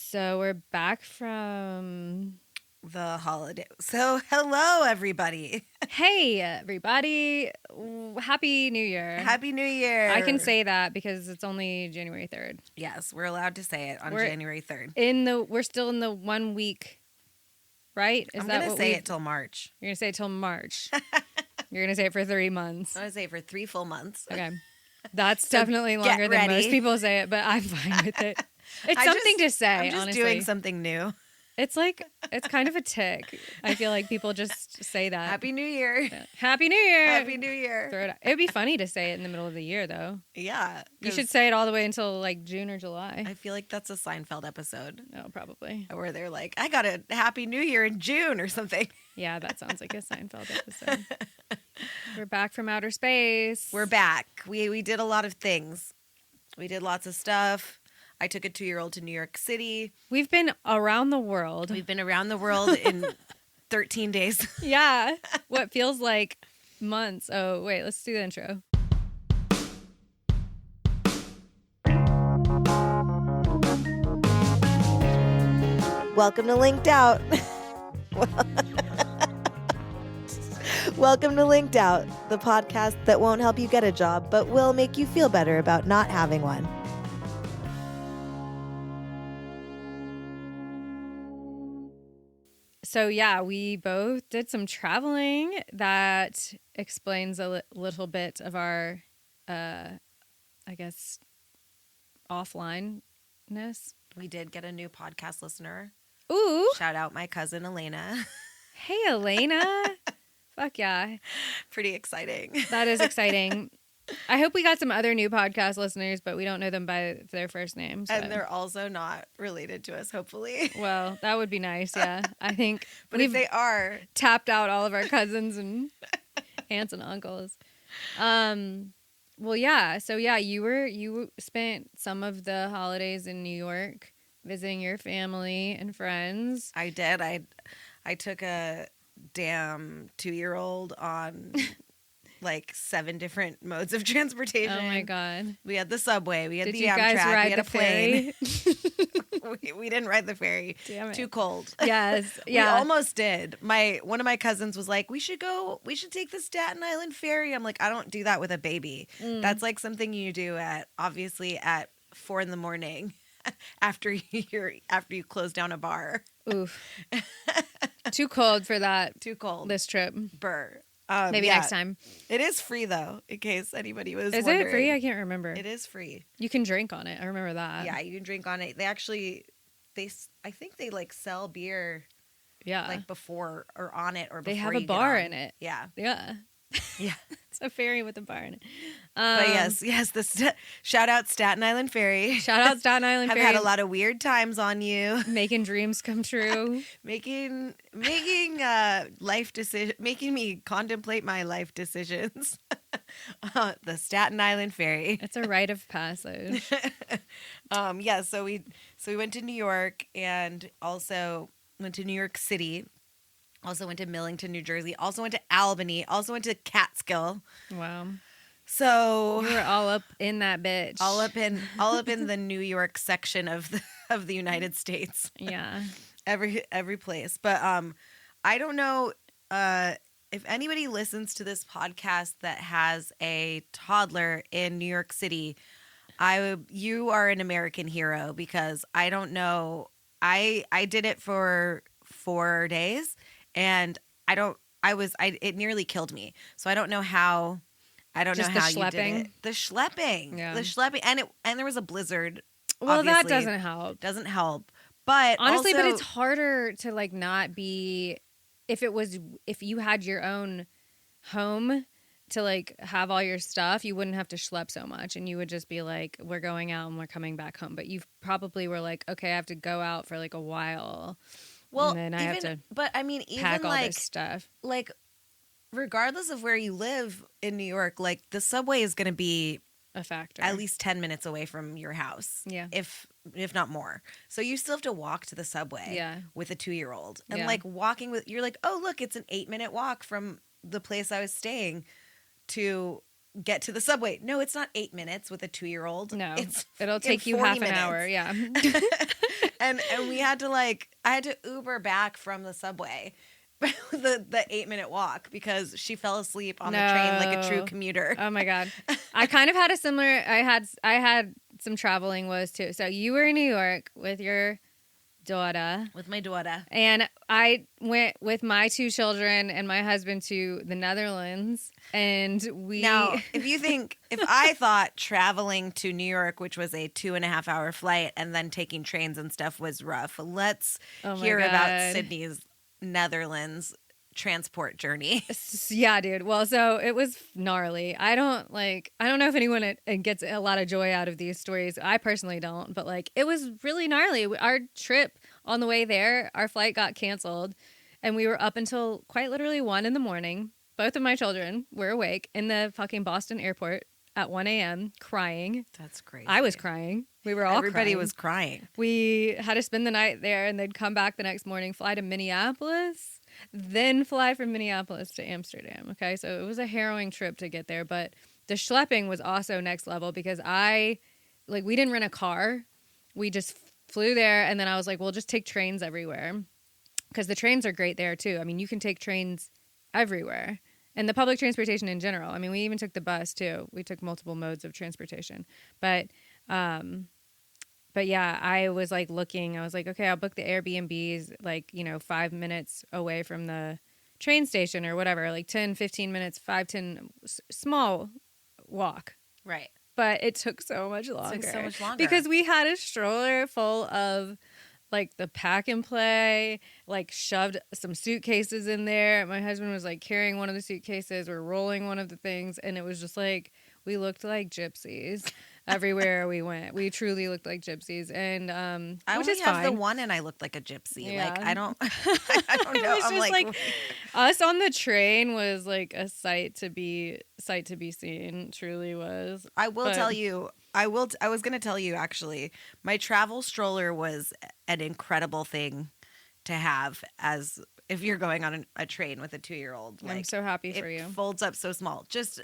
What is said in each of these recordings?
So we're back from the holiday. So hello, everybody. Hey, everybody. Happy New Year. Happy New Year. I can say that because it's only January 3rd. Yes, we're allowed to say it on January 3rd. We're still in the 1 week, right? I'm going to say it till March. You're going to say it till March. You're going to say it for 3 months. I'm going to say it for 3 full months. Okay. That's definitely longer than most people say it, but I'm fine with it. It's something to say, I'm just honestly. doing something new. It's kind of a tick. I feel like people just say that. Happy New Year. Happy New Year. Happy New Year. Throw it out. It would be funny to say it in the middle of the year, though. Yeah. You should say it all the way until like June or July. I feel like that's a Seinfeld episode. Oh, probably. Where they're like, I got a Happy New Year in June or something. Yeah, that sounds like a Seinfeld episode. We're back from outer space. We're back. We did a lot of things. We did lots of stuff. I took a 2-year-old to New York City. We've been around the world. We've been around the world in 13 days. Yeah. What feels like months. Oh, wait, let's do the intro. Welcome to Linked Out. Welcome to Linked Out, the podcast that won't help you get a job, but will make you feel better about not having one. So, yeah, we both did some traveling. That explains a little bit of our, I guess, offline-ness. We did get a new podcast listener. Ooh. Shout out my cousin, Elena. Hey, Elena. Fuck yeah. Pretty exciting. That is exciting. I hope we got some other new podcast listeners, but we don't know them by their first names. So. And they're also not related to us, hopefully. Well, that would be nice, yeah. I think but if they are, tapped out all of our cousins and aunts and uncles. Well, yeah. So yeah, you spent some of the holidays in New York visiting your family and friends. I did. I took a damn 2-year-old on like 7 different modes of transportation. Oh my God. We had the subway, we had Did the you guys Amtrak, ride we had the a plane. ferry? we didn't ride the ferry. Damn it. Too cold. Yes. Yeah. We almost did. One of my cousins was like, we should take the Staten Island ferry. I'm like, I don't do that with a baby. That's like something you do at 4 a.m. after you close down a bar. Oof. Too cold for that. Too cold. This trip. Burr. Maybe next time. It is free though, in case anybody was wondering. Is it free? I can't remember. It is free. You can drink on it. I remember that. Yeah, you can drink on it. I think they like sell beer. Yeah. Like before or on it or before they have you a bar get on. in it. Yeah. Yeah. Yeah. It's a ferry with a bar in it. But yes. Shout out Staten Island Ferry. Shout out Staten Island Ferry. I've had a lot of weird times on you. Making dreams come true. making me contemplate my life decisions. The Staten Island Ferry. It's a rite of passage. Yeah, so we went to New York and also went to New York City. Also went to Millington, New Jersey. Also went to Albany. Also went to Catskill. Wow. So you were all up in that bitch. All up in the New York section of the United States. Yeah. Every place. But I don't know if anybody listens to this podcast that has a toddler in New York City. You are an American hero because I don't know. I did it for 4 days. And it nearily killed me. So I don't know how you did it. The schlepping. Yeah. The schlepping. And there was a blizzard. Well, obviously. that doesn't help. Doesn't help. But honestly, also, but it's harder to like not be, if you had your own home to like have all your stuff, you wouldn't have to schlep so much. And you would just be like, we're going out and we're coming back home. But you probably were like, okay, I have to go out for like a while. Well, and then I have to pack all like this stuff. Like, regardless of where you live in New York, like the subway is going to be a factor. At least 10 minutes away from your house. Yeah. If not more. So you still have to walk to the subway. Yeah. With a 2-year-old. And yeah. like walking you're like, oh look, it's an 8-minute walk from the place I was staying to get to the subway. No, it's not 8 minutes with a 2-year-old. No, it's it'll take you 40 half minutes. an hour. Yeah. and we had to I had to Uber back from the subway. the 8-minute walk because she fell asleep on the train like a true commuter. Oh my God. I kind of had a similar, I had some traveling woes too. So you were in New York with your daughter. With my daughter. And I went with my 2 children and my husband to the Netherlands. And Now, if I thought traveling to New York, which was a 2.5-hour flight, and then taking trains and stuff was rough, let's hear about Sydney's Netherlands transport journey. Yeah, dude. Well, so it was gnarly. I don't know if anyone gets a lot of joy out of these stories. I personally don't, but it was really gnarly. Our trip on the way there, our flight got canceled and we were up until quite literally 1 a.m. Both of my children were awake in the fucking Boston airport at 1 a.m. crying. That's crazy. I was crying. We were all Everybody crying. was crying. We had to spend the night there and they'd come back the next morning, fly to Minneapolis, then fly from Minneapolis to Amsterdam. Okay, so it was a harrowing trip to get there, but the schlepping was also next level because we didn't rent a car. We just flew there and then I was like, we'll just take trains everywhere because the trains are great there too. I mean, you can take trains everywhere. And the public transportation in general. I mean, we even took the bus too. We took multiple modes of transportation. But yeah, I was looking. I was like, okay, I'll book the Airbnbs 5 minutes away from the train station or whatever, 10, 15 minutes, 5-10 small walk. Right. But it took so much longer. It took so much longer. Because we had a stroller full of the pack and play, shoved some suitcases in there. My husband was carrying one of the suitcases or rolling one of the things. And it was just we looked like gypsies everywhere we went. We truly looked like gypsies. And, I which only is have fine. the one and I looked like a gypsy. Yeah. I don't know. It was I'm just us on the train was a sight to be seen. Truly was. I will tell you, I was going to tell you actually, my travel stroller was an incredible thing to have as if you're going on a train with a 2-year-old. I'm so happy for you. It folds up so small. Just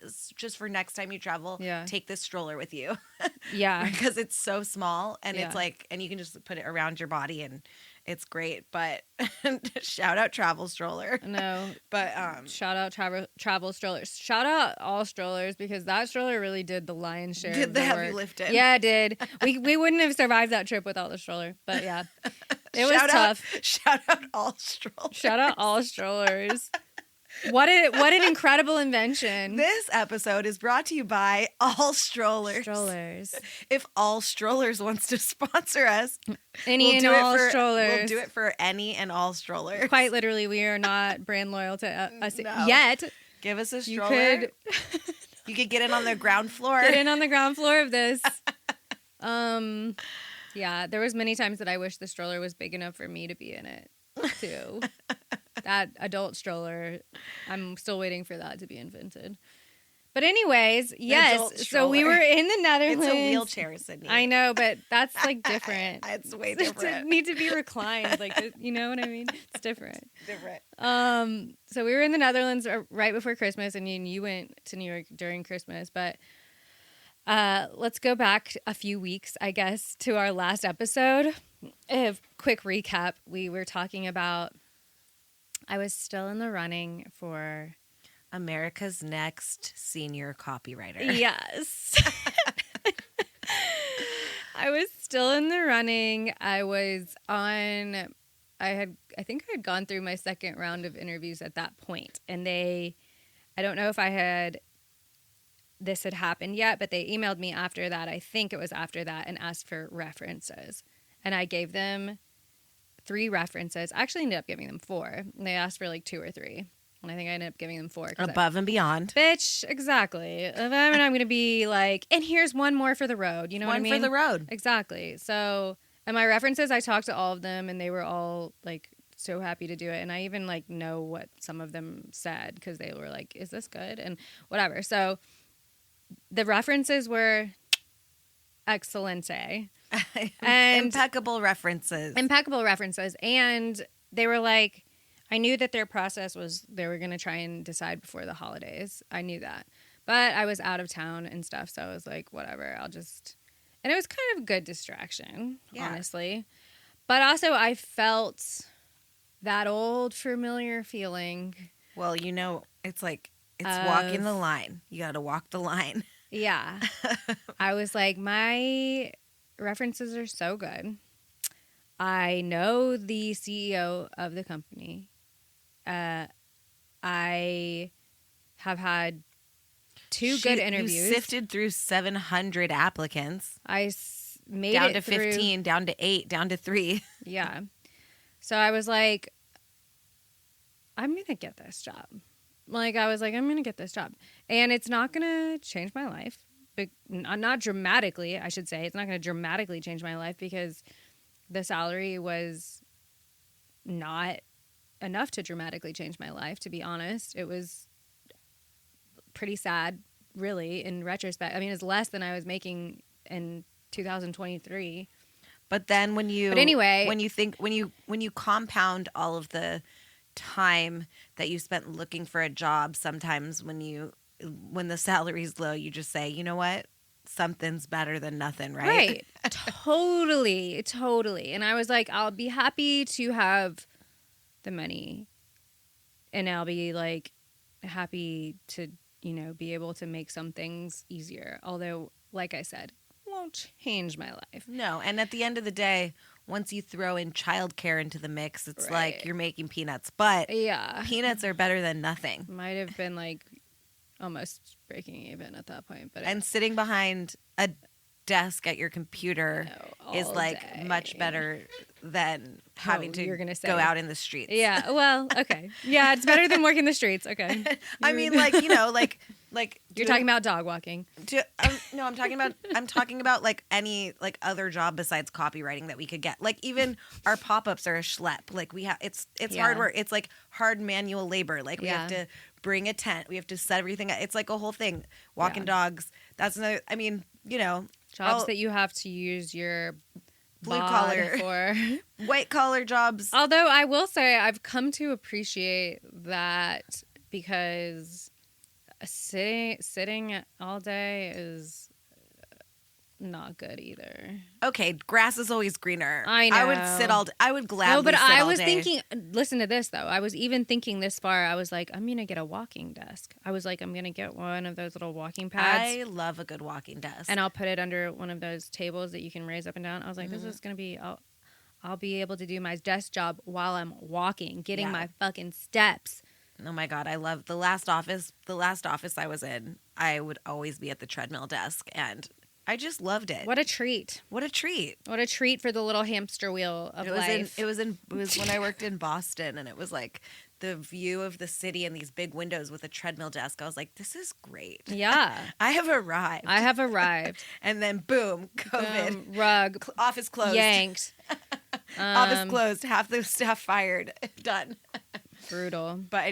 for next time you travel, take this stroller with you. Yeah. Because it's so small and it's and you can just put it around your body and it's great. But shout out travel stroller. No. But shout out travel strollers. Shout out all strollers because that stroller really did the lion's share. Did of the the heavy work. lifting. Yeah, it did. We wouldn't have survived that trip without the stroller. But yeah. It was tough. Shout out all strollers. Shout out all strollers. What an incredible invention. This episode is brought to you by All Strollers. Strollers. If All Strollers wants to sponsor us, Any and all strollers. We'll do it for any and all strollers. Quite literally, we are not brand loyal to us No. yet. Give us a stroller. You could get in on the ground floor. Get in on the ground floor of this. Yeah, there was many times that I wish the stroller was big enough for me to be in it, too. That adult stroller, I'm still waiting for that to be invented. But anyways, yes, so we were in the Netherlands. It's a wheelchair, Sydney. I know, but that's different. It's way different. It need to be reclined, you know what I mean? It's different. Different. So we were in the Netherlands right before Christmas, and you went to New York during Christmas, but let's go back a few weeks, I guess, to our last episode. A quick recap. We were talking about I was still in the running for America's Next Senior Copywriter. Yes. I was still in the running. I think I had gone through my second round of interviews at that point, and I don't know if this had happened yet, but they emailed me after that. I think it was after that, and asked for references. And I gave them 3 references. I actually ended up giving them 4. And they asked for 2 or 3. And I think I ended up giving them 4. Above and beyond. Bitch, exactly. And I'm going to be and here's one more for the road. You know what I mean? One for the road. Exactly. So, and my references, I talked to all of them, and they were all, so happy to do it. And I even, know what some of them said, because they were is this good? And whatever. So, the references were excelente. And impeccable references. And they were I knew that their process was they were going to try and decide before the holidays. I knew that. But I was out of town and stuff, so I was like, whatever, and it was kind of a good distraction, honestly. But also I felt that old familiar feeling. Well, it's like, it's walking the line. You got to walk the line. Yeah. I was like, my references are so good. I know the CEO of the company. I have had two good interviews. You sifted through 700 applicants. Made down it to through, 15, down to 8, down to 3. Yeah. So I was like, I'm going to get this job. I'm going to get this job. And it's not going to change my life. But not dramatically, I should say. It's not going to dramatically change my life because the salary was not enough to dramatically change my life, to be honest. It was pretty sad, really, in retrospect. I mean, it's less than I was making in 2023. But then when you compound all of the time that you spent looking for a job, sometimes when the salary's low, you just say, you know what? Something's better than nothing, right? Right. Totally. And I was like, I'll be happy to have the money, and I'll be like happy to, be able to make some things easier. Although, like I said, won't change my life. No, and at the end of the day, once you throw in childcare into the mix, it's like you're making peanuts. But peanuts are better than nothing. Might have been like almost breaking even at that point. But sitting behind a desk at your computer is like day. Much better than having to go out in the streets. Yeah, well, okay. Yeah, it's better than working the streets. Okay. I mean, like you're talking about dog walking. No, I'm talking about like any like other job besides copywriting that we could get. Like even our pop-ups are a schlep. Like it's hard work. It's like hard manual labor. Like we have to bring a tent. We have to set everything up. It's like a whole thing. Walking dogs. That's another. I mean, jobs that you have to use your blue collar for. White collar jobs. Although I will say I've come to appreciate that because sitting all day is not good either. Okay, grass is always greener. I know. I would sit all day. I would gladly No, but sit I all was day. thinking, listen to this, though. I was even thinking this far. I was like, I'm going to get a walking desk. I was like, I'm going to get one of those little walking pads. I love a good walking desk. And I'll put it under one of those tables that you can raise up and down. I was like, this is going to be, I'll be able to do my desk job while I'm walking, getting my fucking steps. Oh my God, I love the last office I was in. I would always be at the treadmill desk, and I just loved it. What a treat. What a treat. What a treat for the little hamster wheel of life. It was when I worked in Boston, and it was like the view of the city and these big windows with a treadmill desk. I was like, this is great. Yeah. I have arrived. And then boom, COVID. Boom, rug. Office closed. Yanked. Office closed. Half the staff fired. Done. Brutal. But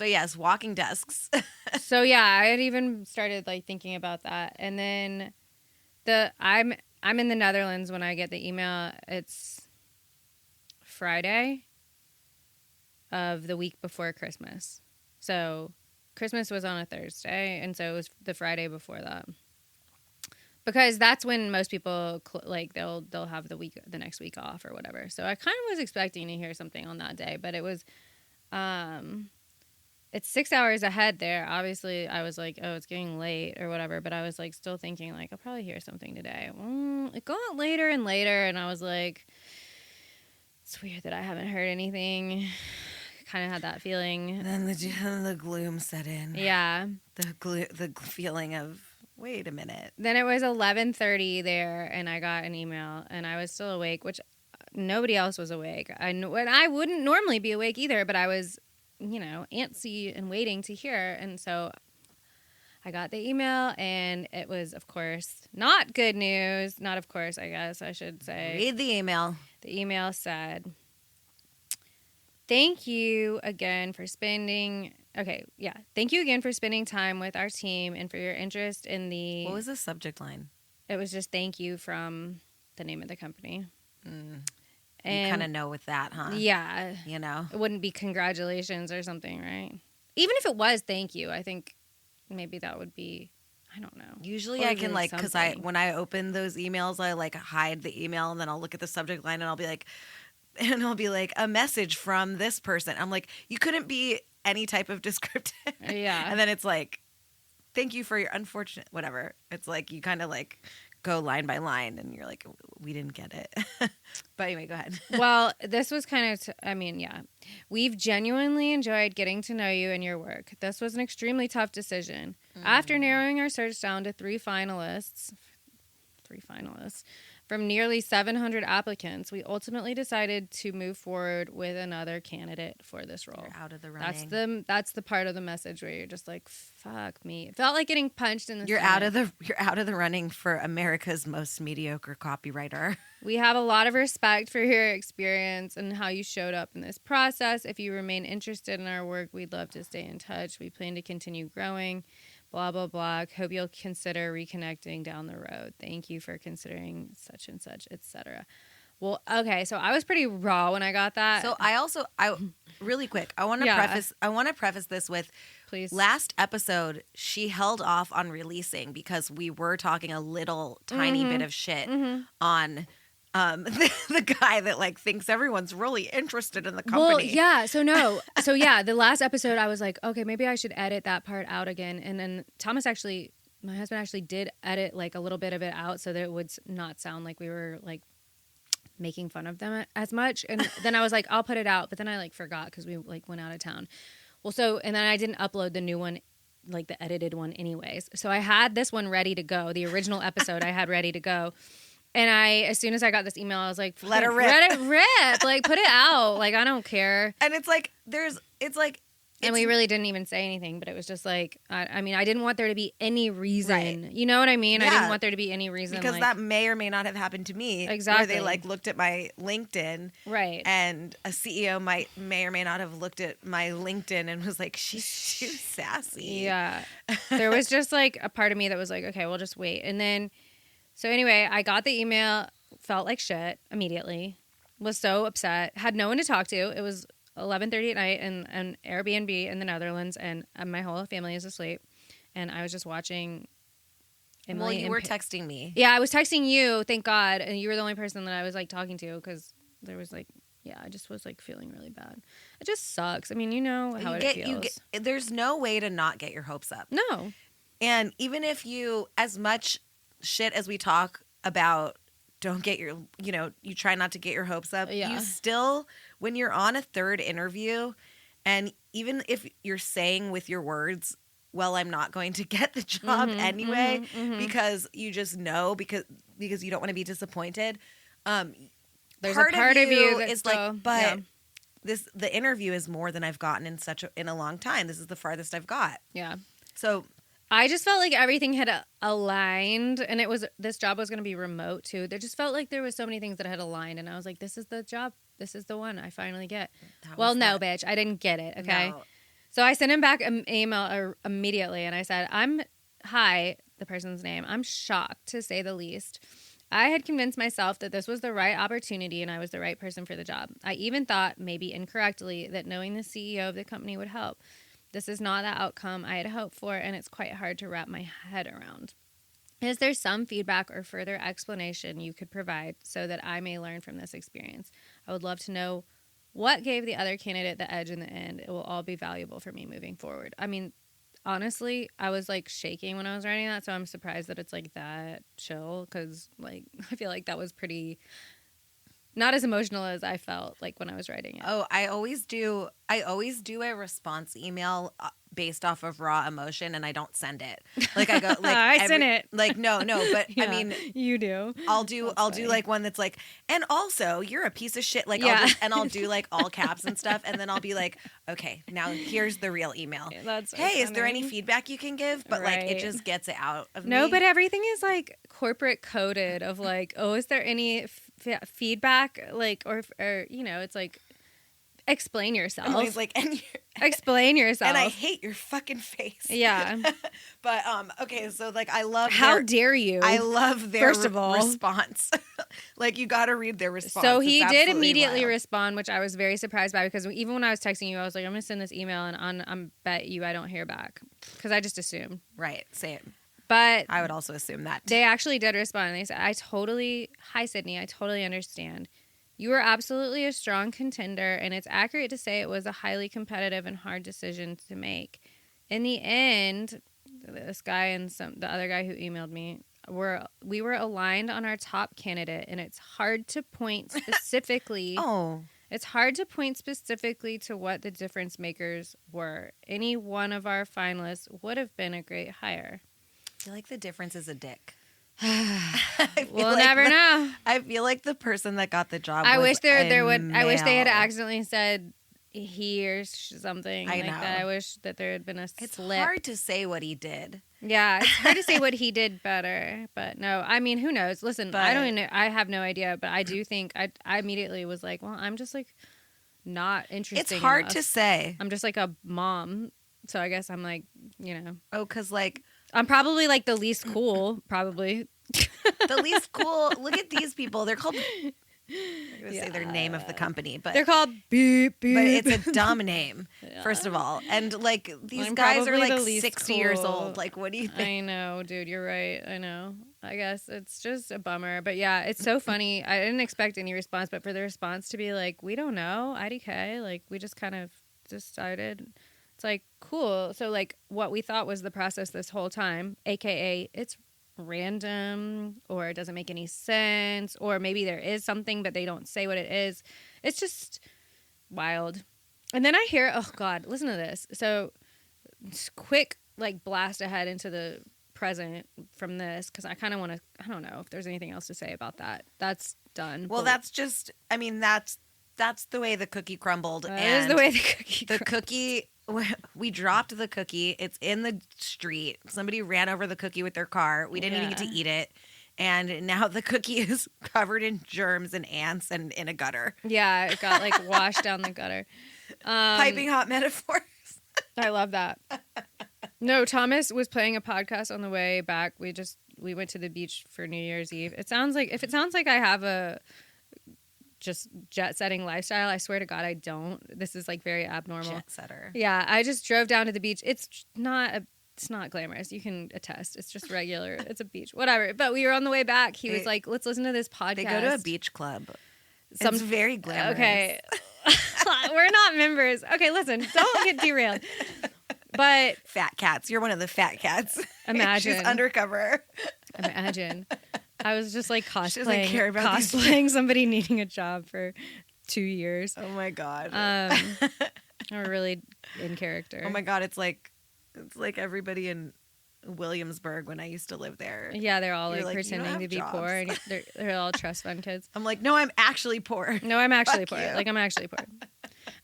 yes, walking desks. So yeah, I had even started like thinking about that. And then I'm in the Netherlands when I get the email. It's Friday of the week before Christmas. So Christmas was on a Thursday, and so it was the Friday before that. Because that's when most people they'll have the next week off or whatever. So I kind of was expecting to hear something on that day, but it was it's 6 hours ahead there. Obviously, I was like, oh, it's getting late or whatever. But I was like still thinking like I'll probably hear something today. It got later and later, and I was like, it's weird that I haven't heard anything. Kind of had that feeling. And then the gloom set in. Yeah. The feeling of, wait a minute. Then it was 11:30 there, and I got an email, and I was still awake, which nobody else was awake. And I wouldn't normally be awake either, but I was, antsy and waiting to hear. And so I got the email, and it was, of course, not good news. Not of course, I guess I should say. Read the email. The email said, thank you again for spending time with our team and for your interest in the... What was the subject line? It was just thank you from the name of the company. Mm. And you kind of know with that, huh? Yeah. It wouldn't be congratulations or something, right? Even if it was thank you, I think maybe that would be, I don't know. Usually Or I can really because something. when I open those emails, I like hide the email and then I'll look at the subject line and I'll be like, a message from this person. I'm like, you couldn't be any type of descriptive. Yeah. And then it's like, thank you for your unfortunate whatever. It's like you kind of like go line by line and you're like, we didn't get it. But anyway, go ahead. Well, this was kind of, I mean, yeah. We've genuinely enjoyed getting to know you and your work. This was an extremely tough decision. After narrowing our search down to three finalists from nearly 700 applicants, we ultimately decided to move forward with another candidate for this role. You're out of the running. That's the part of the message where you're just like, fuck me. It felt like getting punched in the You're stomach. out of the running for America's most mediocre copywriter. We have a lot of respect for your experience and how you showed up in this process. If you remain interested in our work, we'd love to stay in touch. We plan to continue growing. Blah, blah, blah. Hope you'll consider reconnecting down the road. Thank you for considering such and such, etc. Well, okay, so I was pretty raw when I got that. So I really quick, I want to preface this with, Please. last episode she held off on releasing because we were talking a little tiny bit of shit on the guy that like thinks everyone's really interested in the company. Well, yeah. So yeah, the last episode I was like, okay, maybe I should edit that part out again. And then my husband actually did edit like a little bit of it out so that it would not sound like we were like making fun of them as much. And then I was like, I'll put it out. But then I like forgot because we like went out of town. Well, and then I didn't upload the new one, like the edited one anyways. So I had this one ready to go. The original episode I had ready to go. And as soon as I got this email, I was like, Let her rip. Let it rip. Like, put it out. Like, I don't care. And it's like, And we really didn't even say anything, but it was just like, I mean, I didn't want there to be any reason. Right. You know what I mean? Yeah. I didn't want there to be any reason. because like, that may or may not have happened to me. Exactly. Where they like looked at my LinkedIn. Right. And a CEO may or may not have looked at my LinkedIn and was like, she's too sassy. Yeah. There was just like a part of me that was like, okay, we'll just wait. And then, so anyway, I got the email, felt like shit immediately, was so upset, had no one to talk to. It was 11:30 at night in an Airbnb in the Netherlands, and my whole family is asleep. And I was just watching Emily. Well, you were texting me. Yeah, I was texting you, thank God. And you were the only person that I was like talking to because there was like, yeah, I just was like feeling really bad. It just sucks. I mean, you know how it feels. There's no way to not get your hopes up. No. And even if you, as much shit as we talk about, don't get your, you try not to get your hopes up. Yeah. You still, when you're on a third interview, and even if you're saying with your words, well, I'm not going to get the job anyway, because you just know, because you don't want to be disappointed. There's a part of you that is still, like, but the interview is more than I've gotten in a long time. This is the farthest I've got. Yeah. So I just felt like everything had aligned, and this job was going to be remote too. There just felt like there was so many things that had aligned, and I was like, this is the job. This is the one I finally get. Well, no, bitch. I didn't get it, okay? No. So I sent him back an email immediately, and I said, hi, the person's name. I'm shocked, to say the least. I had convinced myself that this was the right opportunity and I was the right person for the job. I even thought, maybe incorrectly, that knowing the CEO of the company would help. This is not the outcome I had hoped for, and it's quite hard to wrap my head around. Is there some feedback or further explanation you could provide so that I may learn from this experience? I would love to know what gave the other candidate the edge in the end. It will all be valuable for me moving forward. I mean, honestly, I was like shaking when I was writing that, so I'm surprised that it's like that chill, because like I feel like that was pretty not as emotional as I felt like when I was writing it. Oh, I always do a response email based off of raw emotion, and I don't send it. Like I go, like I sent it. Like no, but Yeah, I mean, you do. I'll do like one that's like, and also you're a piece of shit. Like Yeah. I'll do like all caps and stuff, and then I'll be like, okay, now here's the real email. Yeah, that's so hey, is there funny. any feedback you can give? But like it Right. just gets it out of me. No, but everything is like corporate coded of like, oh, is there any feedback? Like, or it's like, Explain yourself. Emily's like, Explain yourself. and I hate your fucking face. Yeah. But okay, so like I love How dare you? I love their First of all. response. Like you got to read their response. So It's he did absolutely immediately wild. respond, which I was very surprised by, because even when I was texting you, I was like, I'm going to send this email and I bet you I don't hear back, because I just assumed. Right, same. But I would also assume that. they actually did respond. They said, hi, Sydney, I totally understand. You were absolutely a strong contender, and it's accurate to say it was a highly competitive and hard decision to make. In the end, this guy and the other guy who emailed me, we were aligned on our top candidate, and it's hard to point specifically. It's hard to point specifically to what the difference makers were. Any one of our finalists would have been a great hire. I feel like the difference is a dick. We'll never know. I feel like the person that got the job. I was wish there would. male. I wish they had accidentally said he or something I like know. that. I wish that there had been a It's slip. hard to say what he did. Yeah, it's hard to say what he did better, but no. I mean, who knows? Listen, I don't even know. I have no idea, but I do think I immediately was like, well, I'm just like not interested. It's hard to say. I'm just like a mom, so I guess I'm like, Oh, because like I'm probably like the least cool, probably. the least cool. Look at these people. They're called. I'm going to say their name of the company, but they're called beep beep. But it's a dumb name, Yeah. first of all. And like these I'm guys are probably like the least 60 years cool. old. Like, what do you think? I know, dude. You're right. I know. I guess it's just a bummer. But yeah, it's so funny. I didn't expect any response, but for the response to be like, we don't know, IDK. Like, we just kind of decided. It's like, cool. So, like, what we thought was the process this whole time, AKA, it's random, or it doesn't make any sense, or maybe there is something, but they don't say what it is. It's just wild. And then I hear, oh, God, listen to this. So, quick, like, blast ahead into the present from this, because I kind of want to, I don't know if there's anything else to say about that. That's done. Well, that's just, I mean, that's the way the cookie crumbled. That and is the way the cookie, we dropped the cookie. It's in the street. Somebody ran over the cookie with their car. We didn't even get to eat it. And now the cookie is covered in germs and ants and in a gutter. Yeah, it got like washed down the gutter. Piping hot metaphors. I love that. No, Thomas was playing a podcast on the way back. We went to the beach for New Year's Eve. If it sounds like I have a just jet setting lifestyle, I swear to God I don't. This is like very abnormal. Jet setter. Yeah, I just drove down to the beach. It's not glamorous. You can attest. It's just regular. It's a beach. Whatever. But we were on the way back. He was like, let's listen to this podcast. They go to a beach club. It's very glamorous. Okay. We're not members. Okay, listen. Don't get derailed. But fat cats. You're one of the fat cats. Imagine. She's undercover. Imagine. I was just like care about cosplaying somebody needing a job for 2 years. Oh my God. We're really in character. Oh my God. It's like everybody in Williamsburg when I used to live there. Yeah, they're all You're like pretending to be jobs. poor, and they're all trust fund kids. I'm like, no, I'm actually poor. No, I'm actually Fuck poor. you. Like, I'm actually poor.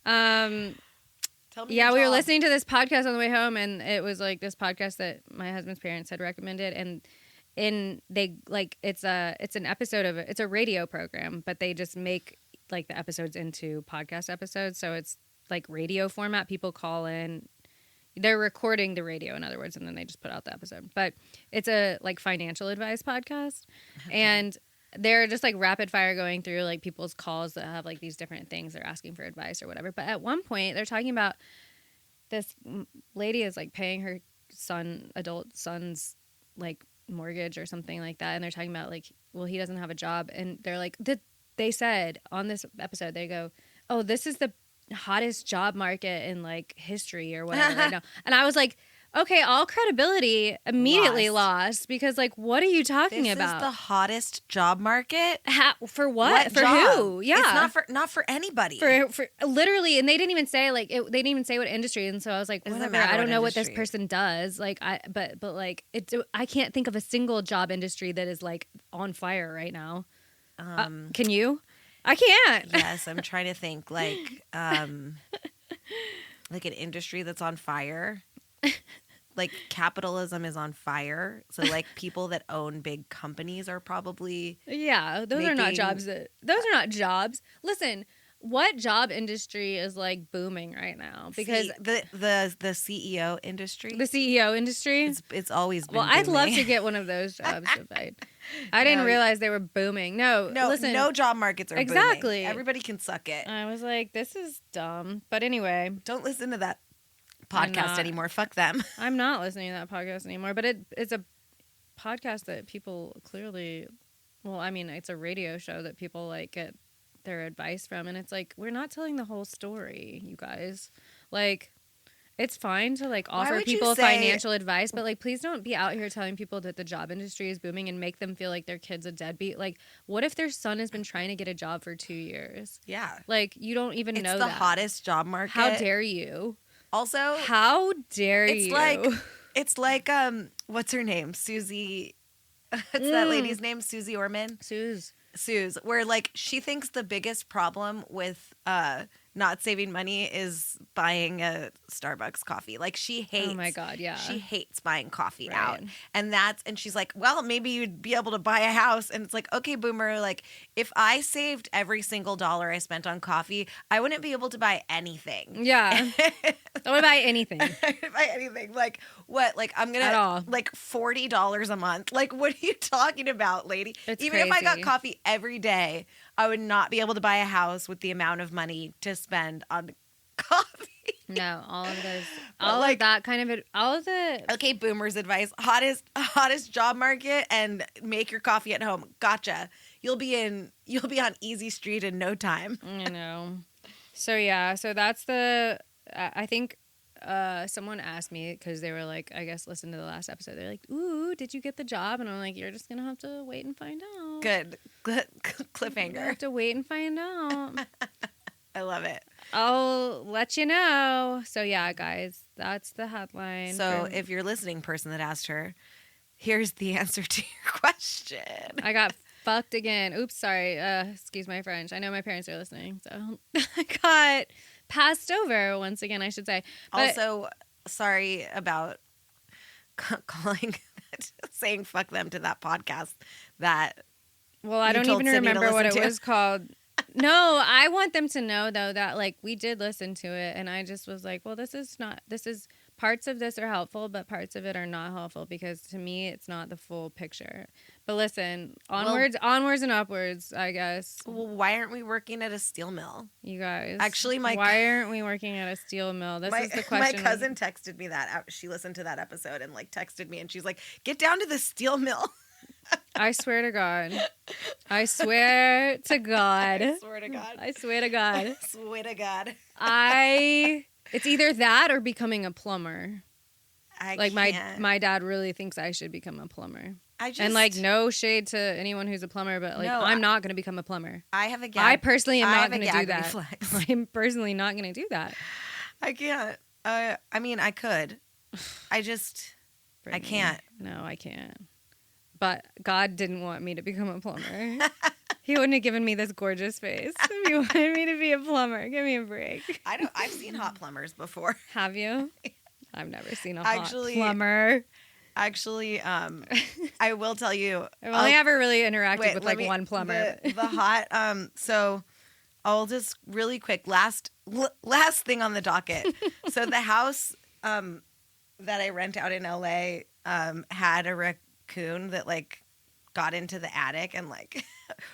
Tell me Yeah, your we were job. listening to this podcast on the way home, and it was like this podcast that my husband's parents had recommended, and they like it's an episode of it's a radio program, but they just make like the episodes into podcast episodes, so it's like radio format. People call in, they're recording the radio, in other words, and then they just put out the episode. But it's a like financial advice podcast, and they're just like rapid fire going through like people's calls that have like these different things they're asking for advice or whatever. But at one point they're talking about this lady is like paying her adult son's like mortgage or something like that, and they're talking about like, well, he doesn't have a job, and they're like, they said on this episode, they go, oh, this is the hottest job market in like history or whatever right now. And I was like, okay, all credibility immediately lost because like, what are you talking about? This is the hottest job market. For what? For job? who? Yeah, it's not for anybody. For literally, and they didn't even say like they didn't even say what industry, and so I was like, Doesn't whatever. matter I don't what know what industry. this person does. Like but like I can't think of a single job industry that is like on fire right now. Can you? I can't. Yes, I'm trying to think like an industry that's on fire. Like capitalism is on fire. So like people that own big companies are probably Yeah, those are not jobs. Those are not jobs. Listen, what job industry is like booming right now? Because the CEO industry, the CEO industry, it's always been well, I'd love booming. to get one of those jobs if I didn't realize they were booming. No, listen, no job markets are exactly booming. Everybody can suck it. I was like, this is dumb. But anyway, don't listen to that podcast anymore. Fuck them. I'm not listening to that podcast anymore. But it's a podcast that people clearly, well, I mean, it's a radio show that people like get their advice from, and it's like, we're not telling the whole story, you guys. Like, it's fine to like offer people financial advice, but like, please don't be out here telling people that the job industry is booming and make them feel like their kid's a deadbeat. Like, what if their son has been trying to get a job for 2 years? Yeah, like, you don't even know it's the hottest job market. How dare you? Also, how dare you? It's like what's her name? Susie. What's that lady's name? Susie Orman. Suze, where like she thinks the biggest problem with not saving money is buying a Starbucks coffee. Like she hates. Oh my God, yeah. She hates buying coffee out, and she's like, well, maybe you'd be able to buy a house. And it's like, okay, boomer. Like if I saved every single dollar I spent on coffee, I wouldn't be able to buy anything. Yeah, I would buy anything. I would buy anything. Like what? Like I'm gonna like $40 a month. Like what are you talking about, lady? It's Even crazy. if I got coffee every day, I would not be able to buy a house with the amount of money to spend on coffee. No, all of those, all like, of that kind of it, all of the. Okay, boomers advice: hottest job market, and make your coffee at home. Gotcha. You'll be on Easy Street in no time. I know. So yeah, so that's the. I think someone asked me because they were like, I guess listen to the last episode. They're like, "Ooh, did you get the job?" And I'm like, "You're just gonna have to wait and find out." Good cliffhanger. You have to wait and find out. I love it. I'll let you know. So yeah, guys, that's the headline. So if you're listening, person that asked her, here's the answer to your question. I got fucked again. Oops, sorry. Excuse my French. I know my parents are listening, so I got passed over once again, I should say. But also, sorry about saying fuck them to that podcast. Well, I don't even remember what it was called. No, I want them to know though that like we did listen to it, and I just was like, well, this is parts of this are helpful, but parts of it are not helpful because to me it's not the full picture. But listen, onwards and upwards, I guess. Well, why aren't we working at a steel mill? You guys. Actually, why aren't we working at a steel mill? This is the question. My cousin texted me that. She listened to that episode and like texted me, and she's like, get down to the steel mill. I swear to God. I swear to God. I swear to God. I swear to God. I swear to God. It's either that or becoming a plumber. I can't. My dad really thinks I should become a plumber. And like no shade to anyone who's a plumber, but like I'm not going to become a plumber. I have a gag. I personally am not going to do that. Reflex. I'm personally not going to do that. I can't. I mean, I could. I can't. No, I can't. But God didn't want me to become a plumber. He wouldn't have given me this gorgeous face if he wanted me to be a plumber. Give me a break. I've seen hot plumbers before. Have you? I've never seen a hot plumber. Actually, I will tell you. I've only ever really interacted with like one plumber. The hot. So I'll just really quick last thing on the docket. So the house that I rent out in LA had a raccoon that like got into the attic and like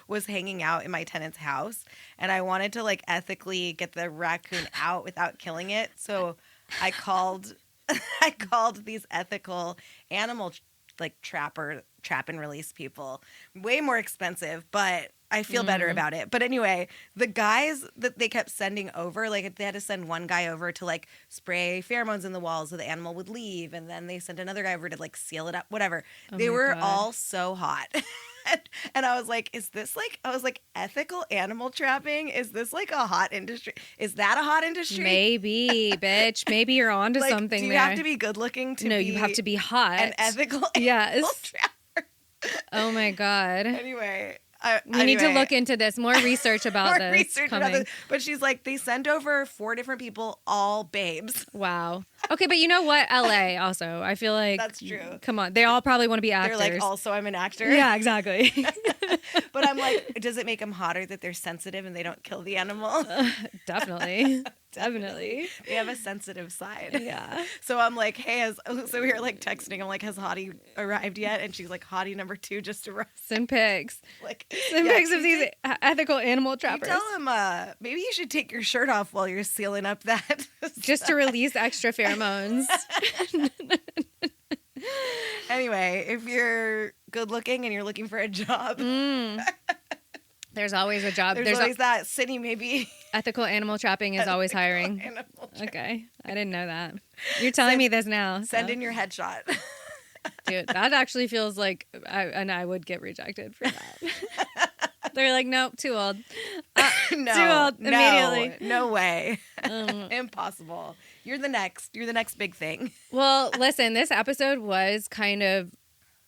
was hanging out in my tenant's house, and I wanted to like ethically get the raccoon out without killing it. So I called these ethical animal like trap and release people. Way more expensive, but I feel better about it. But anyway, the guys that they kept sending over, like they had to send one guy over to like spray pheromones in the walls so the animal would leave, and then they sent another guy over to like seal it up, whatever. They were all so hot. And I was like, ethical animal trapping? Is this like a hot industry? Is that a hot industry? Maybe, bitch. Maybe you're onto like, something do you there. have to be good looking to be? No, you have to be hot. An ethical animal trapper. Oh my God. Anyway, We need to look into this. More research about More this research coming. about this. But she's like, they send over 4 different people, all babes. Wow. Okay, but you know what? LA also. I feel like That's true. Come on. They all probably want to be actors. They're like, also, I'm an actor. Yeah, exactly. But I'm like, does it make them hotter that they're sensitive and they don't kill the animal? Definitely. Definitely. They have a sensitive side. Yeah. So I'm like, hey, so we were like texting. I'm like, has Hottie arrived yet? And she's like, Hottie number 2 just arrived. Send pics. Like, Send pics of these ethical animal trappers. Tell him, maybe you should take your shirt off while you're sealing up that. Just to release extra pheromones. Anyway, if you're good looking and you're looking for a job. There's always a job. There's always that. City, maybe. Ethical animal trapping is always hiring. Okay. I didn't know that. You're telling me this now. Send in your headshot. Dude, that actually feels like I would get rejected for that. They're like, nope, too old. No, too old immediately. No way. Impossible. You're the next big thing. Well, listen, this episode was kind of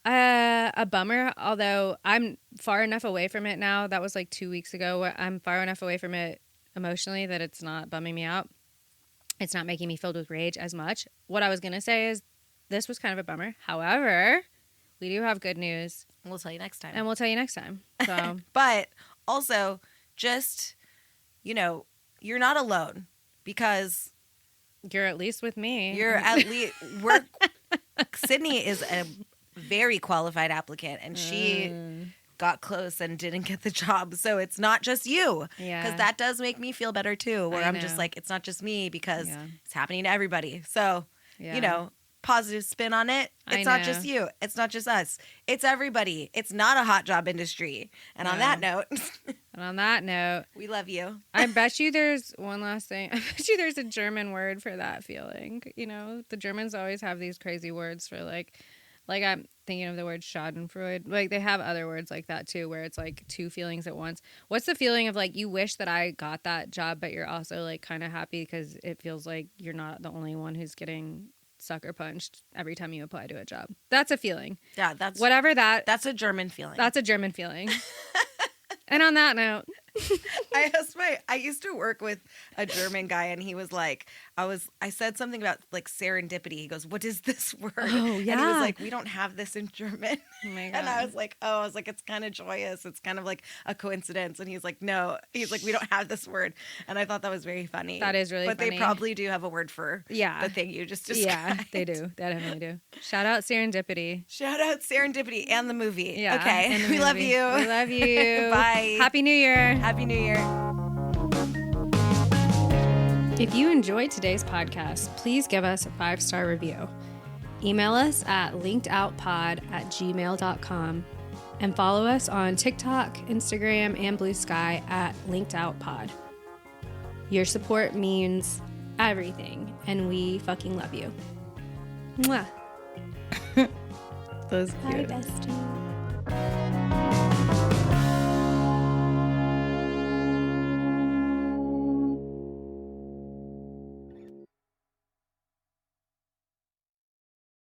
a bummer, although I'm far enough away from it now. That was like 2 weeks ago. I'm far enough away from it emotionally that it's not bumming me out. It's not making me filled with rage as much. What I was going to say is this was kind of a bummer. However, we do have good news. We'll tell you next time. And we'll tell you next time. So, but also, just, you're not alone because you're at least with me. You're at least, Sydney is a very qualified applicant, and she got close and didn't get the job. So it's not just you. Yeah. Because that does make me feel better too, where I'm just like, it's not just me because it's happening to everybody. So, positive spin on it. It's not just you. It's not just us. It's everybody. It's not a hot job industry. And on that note, we love you. I bet you there's one last thing. I bet you there's a German word for that feeling. The Germans always have these crazy words for like I'm thinking of the word schadenfreude. Like they have other words like that too, where it's like two feelings at once. What's the feeling of like you wish that I got that job, but you're also like kind of happy because it feels like you're not the only one who's getting sucker punched every time you apply to a job. That's a feeling. Yeah, that's that's a German feeling. That's a German feeling. And on that note, I used to work with a German guy, and he was like, I said something about like serendipity. He goes, "What is this word?" Oh, yeah. And he was like, "We don't have this in German." Oh my God. And I was like, it's kind of joyous. It's kind of like a coincidence. And he's like, no. He's like, we don't have this word. And I thought that was very funny. That is really funny. funny. But they probably do have a word for the thing you just described. Yeah, they do. They definitely do. Shout out serendipity. Shout out serendipity and the movie. Yeah. Okay. We love you. We love you. Bye. Happy New Year. Happy New Year. If you enjoyed today's podcast, please give us a 5-star review. Email us at linkedoutpod@gmail.com and follow us on TikTok, Instagram, and Blue Sky at linkedoutpod. Your support means everything, and we fucking love you. Mwah. That was cute. Bye, bestie.